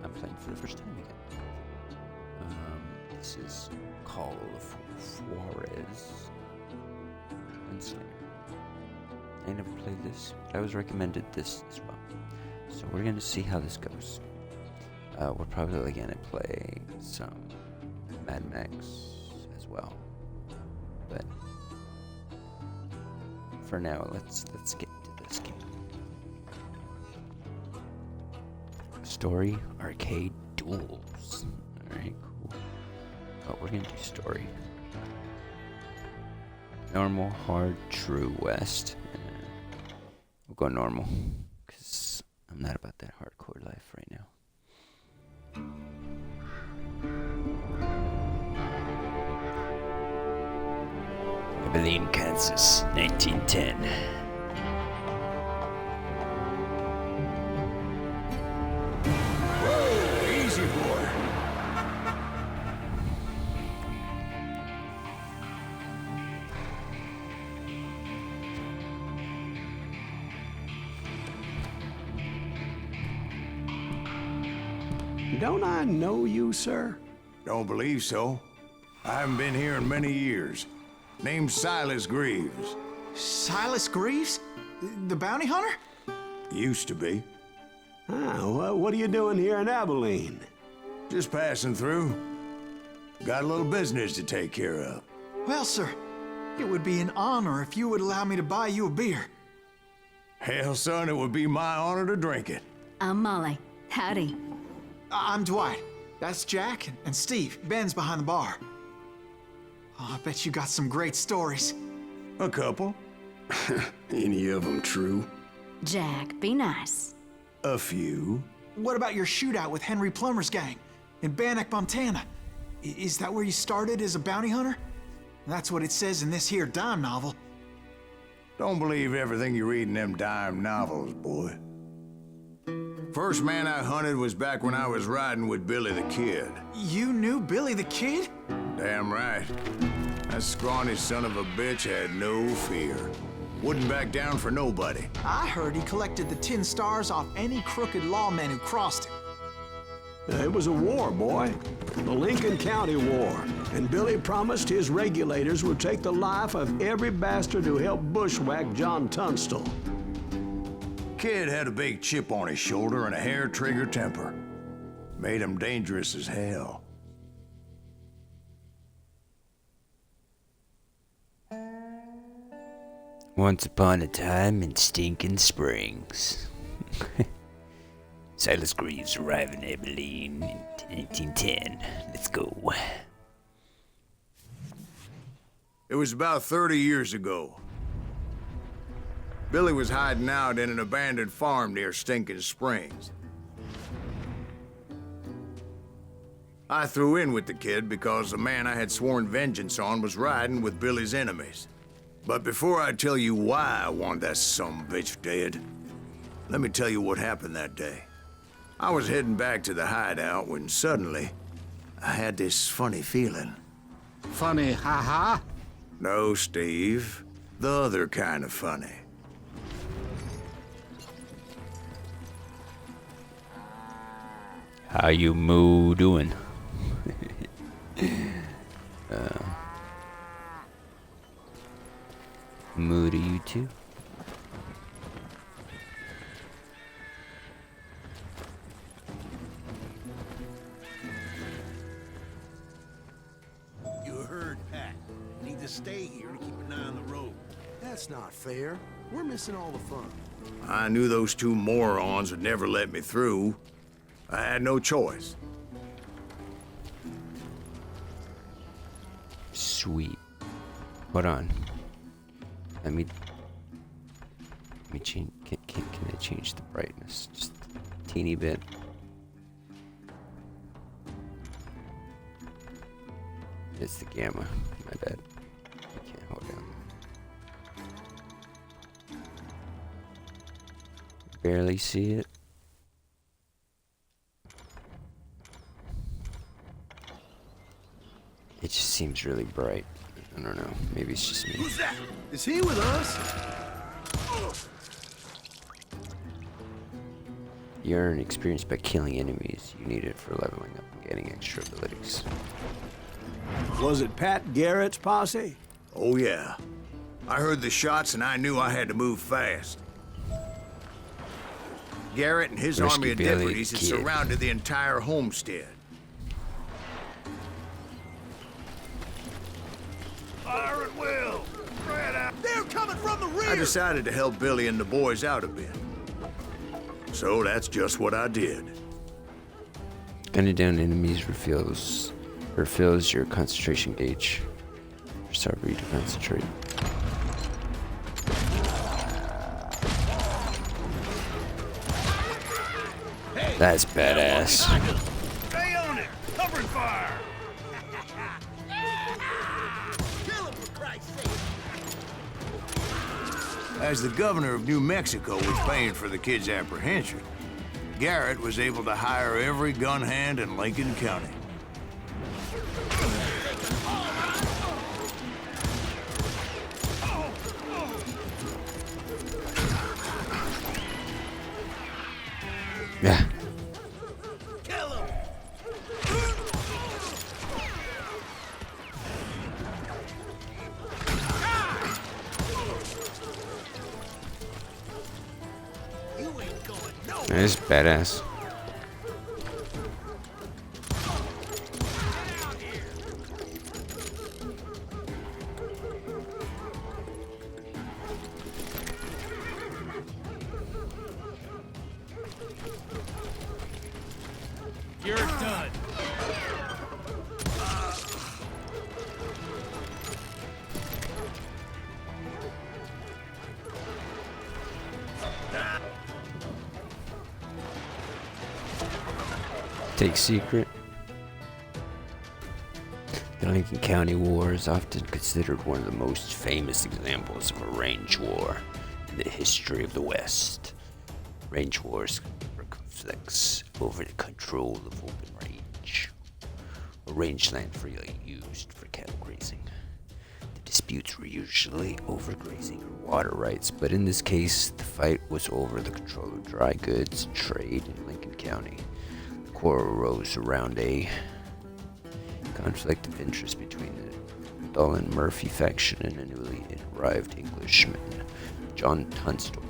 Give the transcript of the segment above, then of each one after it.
I'm playing for the first time again. This is Call of Juarez. Gunslinger. I never played this. I was recommended this as well. So we're gonna see how this goes. We're probably gonna play some Mad Max as well. But for now, let's get into this game. Story, arcade, duels. Alright, cool. Oh, we're gonna do story. Normal, hard, true, west. We'll go normal, because I'm not about that hardcore life right now. Abilene, Kansas, 1910. Whoa, easy, boy. Don't I know you, sir? Don't believe so. I haven't been here in many years. Name's Silas Greaves. Silas Greaves? The bounty hunter? Used to be. Ah, what are you doing here in Abilene? Just passing through. Got a little business to take care of. Well, sir, it would be an honor if you would allow me to buy you a beer. Hell, son, it would be my honor to drink it. I'm Molly. Howdy. I'm Dwight. That's Jack and Steve. Ben's behind the bar. Oh, I bet you got some great stories. A couple. Any of them true? Jack, be nice. A few. What about your shootout with Henry Plummer's gang in Bannock, Montana? Is that where you started as a bounty hunter? That's what it says in this here dime novel. Don't believe everything you read in them dime novels, boy. First man I hunted was back when I was riding with Billy the Kid. You knew Billy the Kid? Damn right. That scrawny son of a bitch had no fear. Wouldn't back down for nobody. I heard he collected the 10 stars off any crooked lawman who crossed him. It was a war, boy. The Lincoln County War. And Billy promised his regulators would take the life of every bastard who helped bushwhack John Tunstall. Kid had a big chip on his shoulder and a hair-trigger temper. Made him dangerous as hell. Once upon a time in Stinking Springs. Silas Greaves arrived in Abilene in 1910. Let's go. It was about 30 years ago. Billy was hiding out in an abandoned farm near Stinking Springs. I threw in with the kid because the man I had sworn vengeance on was riding with Billy's enemies. But before I tell you why I want that sumbitch dead, let me tell you what happened that day. I was heading back to the hideout when suddenly I had this funny feeling. Funny, ha-ha? No, Steve. The other kind of funny. How you moo doing? Moo to you too? You heard Pat. Need to stay here to keep an eye on the road. That's not fair. We're missing all the fun. I knew those two morons would never let me through. I had no choice. Sweet. Hold on. Let me change. Can I change the brightness just a teeny bit? It's the gamma. My bad. I can't hold down. Barely see it. It just seems really bright. I don't know. Maybe it's just me. Who's that? Is he with us? You earn experience by killing enemies. You need it for leveling up and getting extra abilities. Was it Pat Garrett's posse? Oh, yeah. I heard the shots and I knew I had to move fast. Garrett and his Rescue army of Billy the deputies had Kid. surrounded the entire homestead. Fire at will! Spread out! They're coming from the rear! I decided to help Billy and the boys out a bit. So that's just what I did. Gunning down enemies refills your concentration gauge. Just however you to concentrate. That's badass. Stay on it! Covering fire! Kill him, for Christ's sake! As the governor of New Mexico was paying for the kid's apprehension, Garrett was able to hire every gun hand in Lincoln County. Yeah. Kill him! You ain't going nowhere! That is badass. You're done! Take secret. The Lincoln County War is often considered one of the most famous examples of a range war in the history of the West. Range wars were conflicts over the control of open range, or rangeland freely used for cattle grazing. The disputes were usually over grazing or water rights, but in this case, the fight was over the control of dry goods trade in Lincoln County. The quarrel arose around a conflict of interest between the Dolan Murphy faction and a newly arrived Englishman, John Tunstall.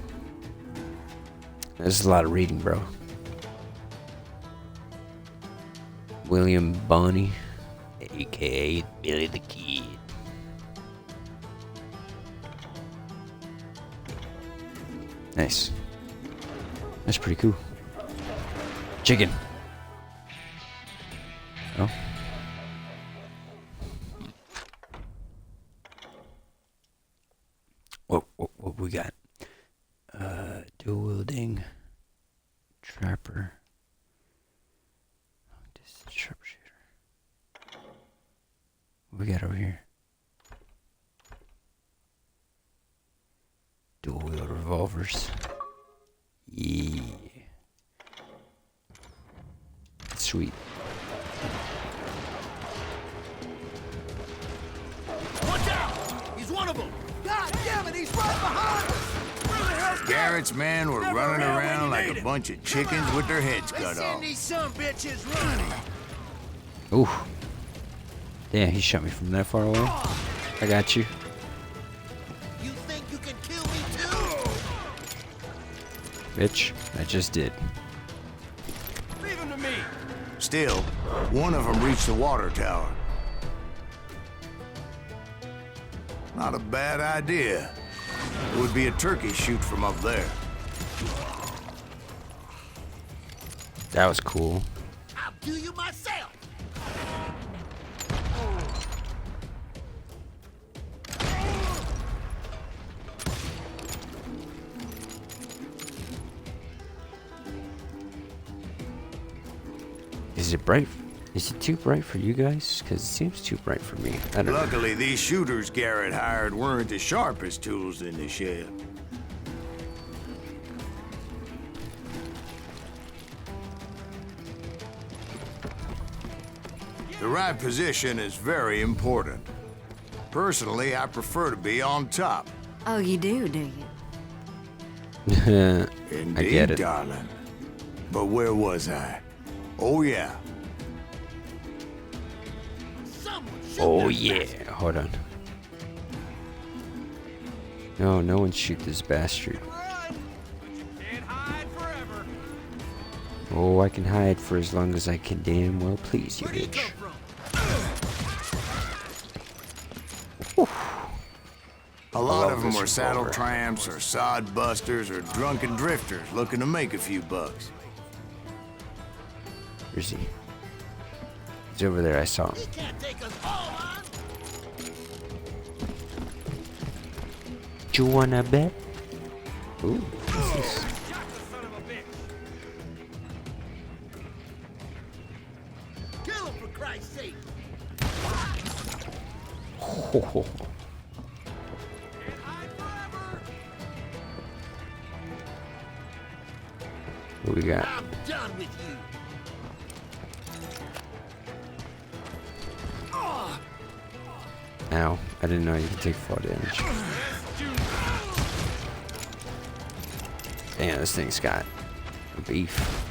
There's a lot of reading, bro. William Bonney, aka Billy the Kid. Nice. That's pretty cool. Chicken. Oh. What we got? Dual wielding trapper. This is sharpshooter. What we got over here? Dual wield revolvers. Yeah. Sweet. Watch out! He's one of them! God damn it, he's right behind us! Where the hell's Garrett's men were Never running around when around you like need a it. bunch of chickens with their heads Let's cut send off. these some bitches running! Ooh. Damn, he shot me from that far away. I got you. You think you can kill me too? Bitch, I just did. Leave him to me! Still, one of them reached the water tower. Not a bad idea. It would be a turkey shoot from up there. That was cool. I'll do you myself! Is it bright? Is it too bright for you guys? Because it seems too bright for me. I don't know. Luckily, these shooters Garrett hired weren't the sharpest tools in the shed. The right position is very important. Personally, I prefer to be on top. Oh, you do you? Indeed, I get it. darling. But where was I? Oh, yeah. Oh yeah, hold on. No, no one shoot this bastard. Oh, I can hide for as long as I can damn well please, you bitch. A lot love of them this were saddle revolver. tramps or sod busters or drunken drifters looking to make a few bucks. Where's he? He's over there, I saw him. Do you wanna bet? Ooh, what's this? Kill him for Christ's sake! Ho, ho, ho. What we got? I'm done with you! Ow, I didn't know you could take fall damage. Damn, this thing's got beef.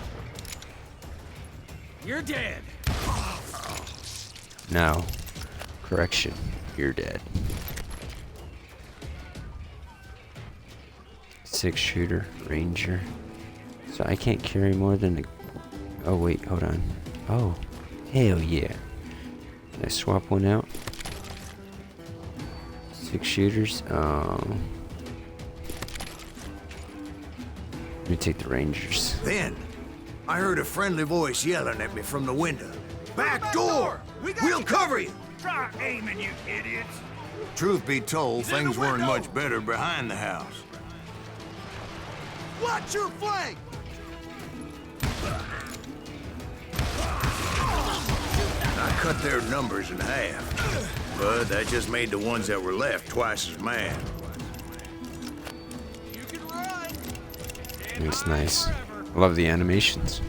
You're dead! No. Correction, you're dead. 6-shooter, ranger. So I can't carry more than a... Oh wait, hold on. Oh, hell yeah. Can I swap one out? 6 shooters. Let me take the rangers. Then, I heard a friendly voice yelling at me from the window. Back door! We'll cover you! Try aiming, you idiots! Truth be told, things weren't much better behind the house. Watch your flank! I cut their numbers in half, but that just made the ones that were left twice as mad. You can run! It's nice. I love the animations.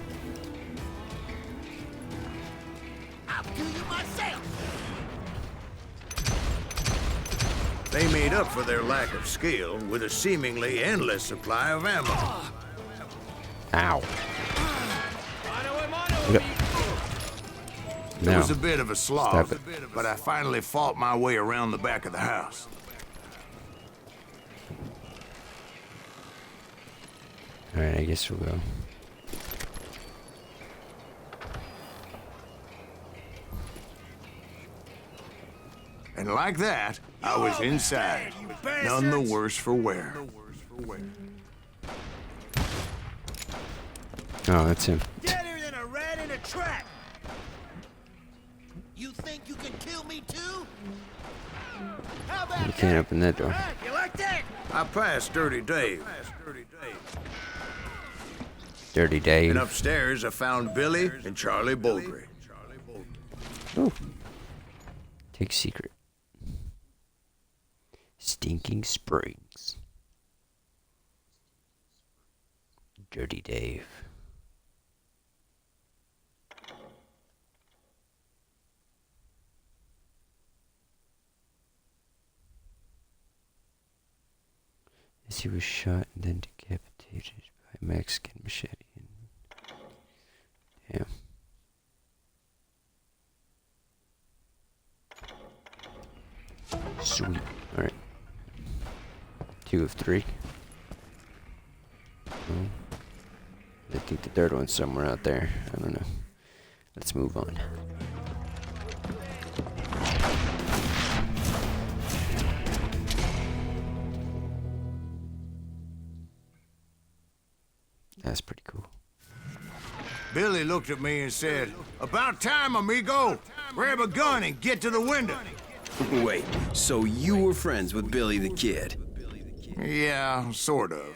I'll do you myself! They made up for their lack of skill with a seemingly endless supply of ammo. Ow. Look up. It No. was a bit of a slog, Stop it. but I finally fought my way around the back of the house. Alright, I guess we'll go. And like that, I was inside. None the worse for wear. Oh, that's him. Deader than a rat in a trap! You think you can kill me too? How about You can't open that door. that? You like that? I passed Dirty Dave. Dirty Dave. And upstairs, I found Billy and Charlie Bouldry. Ooh. Take secret. Stinking Springs. Dirty Dave. As he was shot and then decapitated by a Mexican machete. Damn. Sweet. Alright. 2 of 3. I think the third one's somewhere out there. I don't know. Let's move on. That's pretty cool. Billy looked at me and said, "About time, amigo. Grab a gun and get to the window." Wait, so you were friends with Billy the Kid? Yeah, sort of.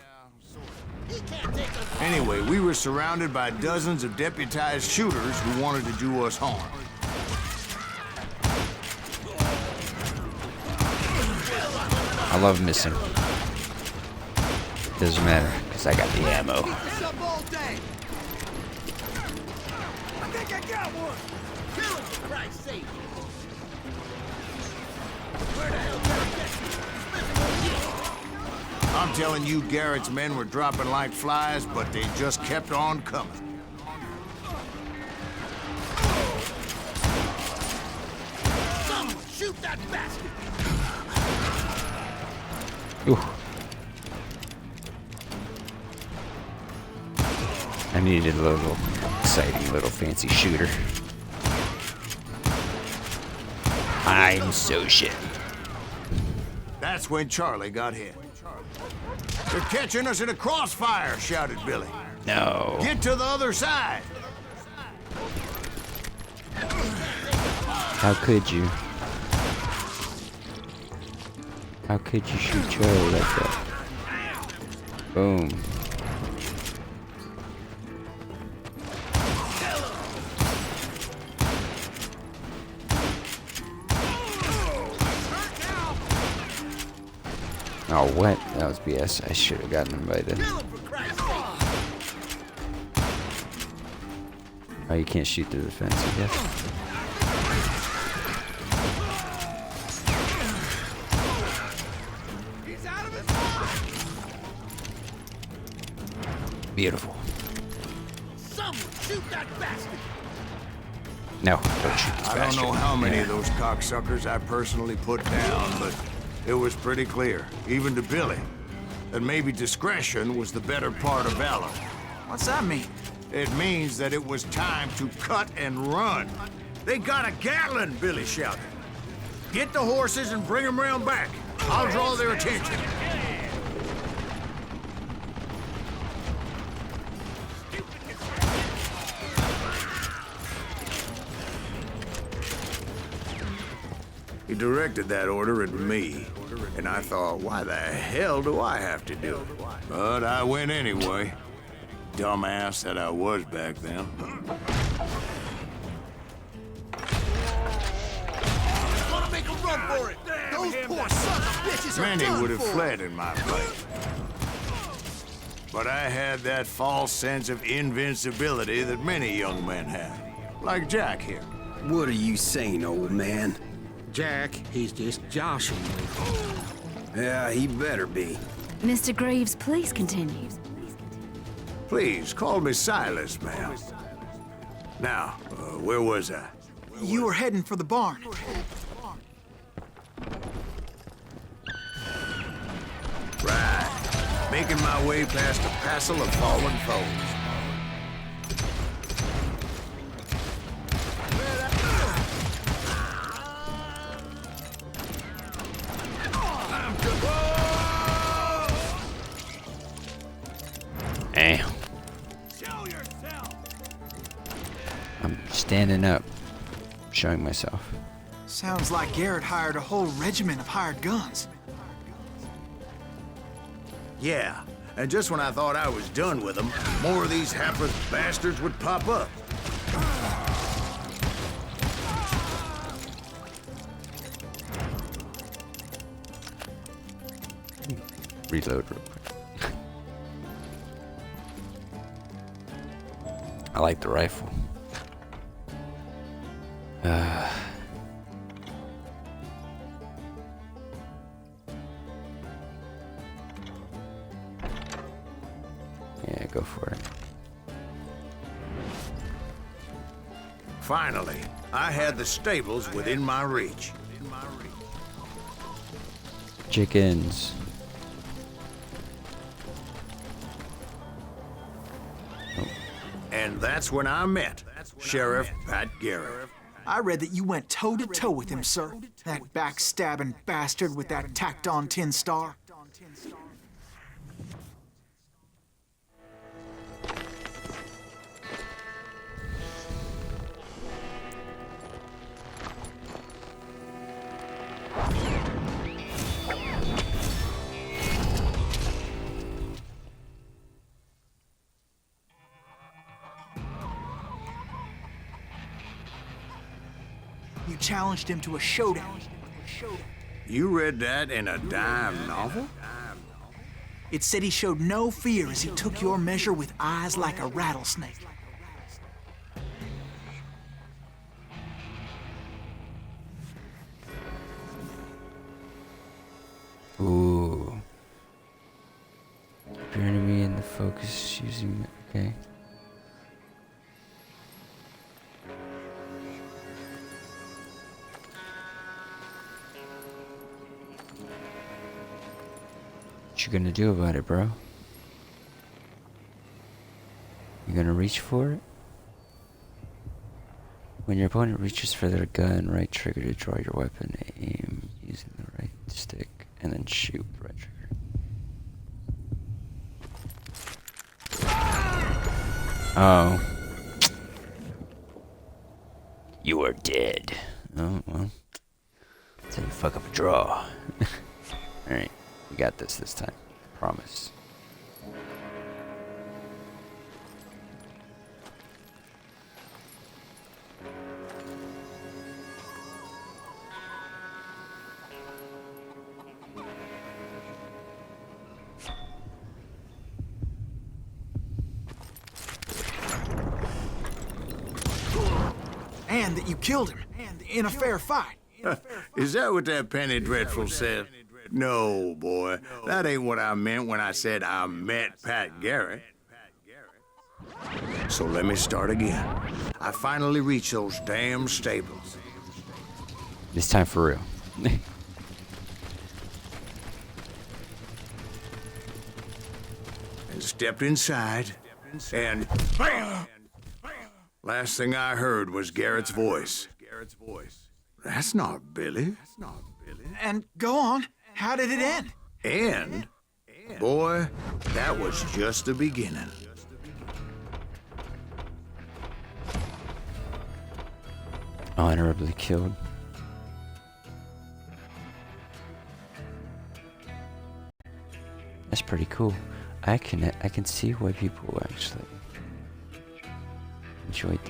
Anyway, we were surrounded by dozens of deputized shooters who wanted to do us harm. I love missing. Doesn't matter, because I got the ammo. It's up all day! I think I got one! Kill him for Christ's sake! Where the hell did I get you? I'm telling you, Garrett's men were dropping like flies, but they just kept on coming. Someone shoot that bastard! Ooh. I needed a little exciting little fancy shooter. I'm so shit. That's when Charlie got hit. They're catching us in a crossfire, shouted Billy. No. Get to the other side. How could you? How could you shoot Charlie like that? Boom. Oh, what? That was BS. I should have gotten invited. Oh, you can't shoot through the fence, I guess. Beautiful. Someone shoot that bastard! No, don't shoot this I don't know how many of those cocksuckers I personally put down, but it was pretty clear, even to Billy, that maybe discretion was the better part of valor. What's that mean? It means that it was time to cut and run. They got a Gatlin, Billy shouted. Get the horses and bring them round back. I'll draw their attention. He directed that order at me, and I thought, why the hell do I have to do it? But I went anyway. Dumbass that I was back then. Wanna make a run for it! Those poor sons of bitches are Many done would have for. fled in my place. But I had that false sense of invincibility that many young men have. Like Jack here. What are you saying, old man? Jack, he's just joshing me. Yeah, he better be. Mr. Greaves, please continue. Please, call me Silas, ma'am. Now, where was I? You were heading for the barn. Right. Making my way past a passel of fallen foes. Damn. I'm standing up, showing myself. Sounds like Garrett hired a whole regiment of hired guns. Yeah, and just when I thought I was done with them, more of these hapless bastards would pop up. Reload real quick. I like the rifle. Yeah, go for it. Finally, I had the stables within my reach. Chickens. And that's when I met Sheriff Pat Garrett. I read that you went toe-to-toe with him, sir. That backstabbing bastard with that tacked-on tin star. You challenged him to a showdown. You read that in a dime novel? It said he showed no fear as he took your measure with eyes like a rattlesnake. Ooh. focus using. Okay. What you gonna do about it, bro? You gonna reach for it? When your opponent reaches for their gun, right trigger to draw your weapon, aim using the right stick, and then shoot with right trigger. Oh. You are dead. Oh, well. Let's have you fuck up a draw. Alright, we got this time. Promise. And that you killed him. In a fair fight. Is that what that Penny Dreadful said? No, boy. That ain't what I meant when I said I met Pat Garrett. So let me start again. I finally reached those damn stables. This time for real. And stepped inside, and BAM! Last thing I heard was Garrett's voice. That's not Billy. And go on. How did it end? And, boy, that was just the beginning. Honorably killed. That's pretty cool. I can see why people actually enjoyed